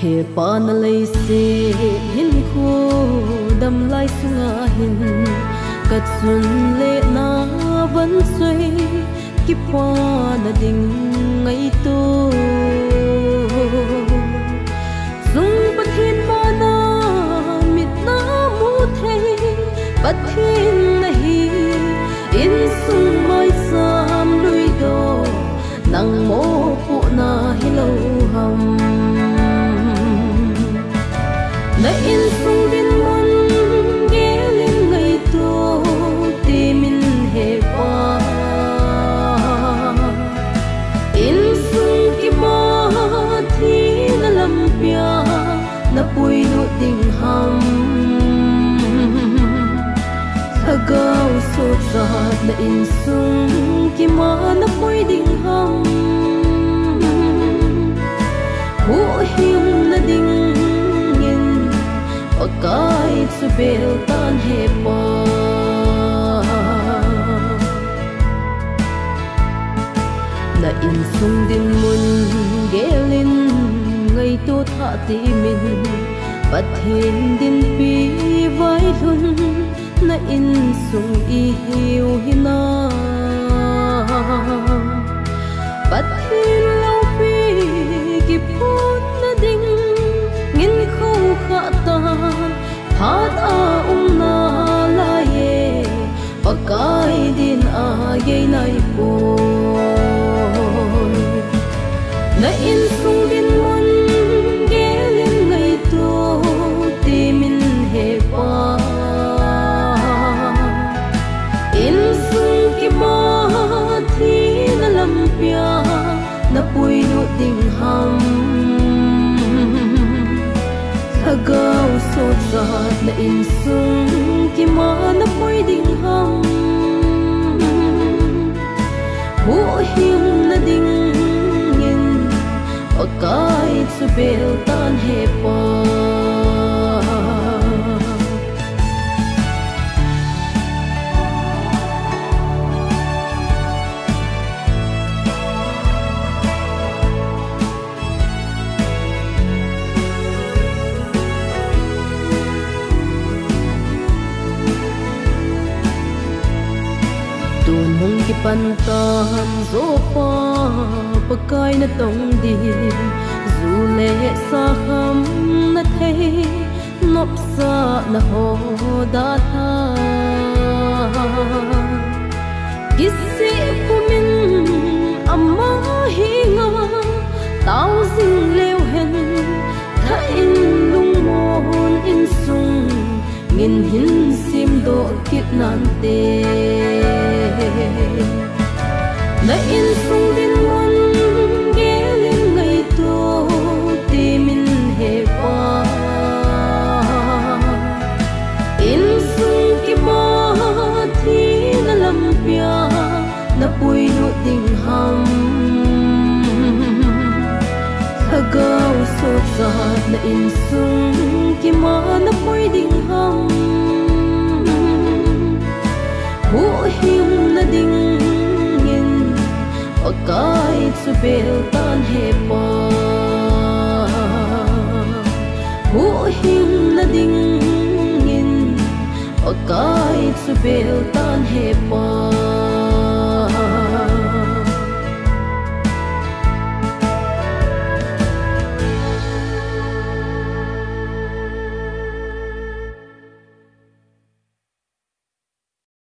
he pan lei se hin khu đầm lai sunga hin kat sun le na vẫn suy ki pa na ding ngai tu sung pathin mana mit na mu thei pathin nahi in sung mai sam lui do nang mo pu na hilo ham na in sung bin mon ge lim ngai tu ti min he pa in sung ki ma thi na lam pia na pui nu ding ham thagau so za na in sung ki ma na pui ding ham hu hium na ding in pakai su bel tan he pa na in sung din mun gelin ngai tu tha ti min pathin din pi vai lun na in sung i hiu hina pathin lau pi ki phun na ding ngin khâu kha ta phat a na la ye pakai din a ye nai po na in sung din mon ge lim ngai tu ti min he pa in sung ki ma thi na lam pia na pui nu ding ham thagau so za na in sung ki ma na pui ding ham hu hium na ding pakai su bel tan he pa tun hong ki pan tan zo pa pakai na tong di du le sa ham na thei nop sa na ho da tha kisi pumin amma hi nga tao sing leo hen tha in lung mon in sung ngin hin sim do kit nan te na in sung din mon ge lim ngai tu ti min he pa in sung ki ma thi na lam pia na pui nu ding ham thagau so za na in sung ki ma na pui ding ham hu hium na ding pakai su bel tan he pa hu hium na ding in pakai su bel tan he pa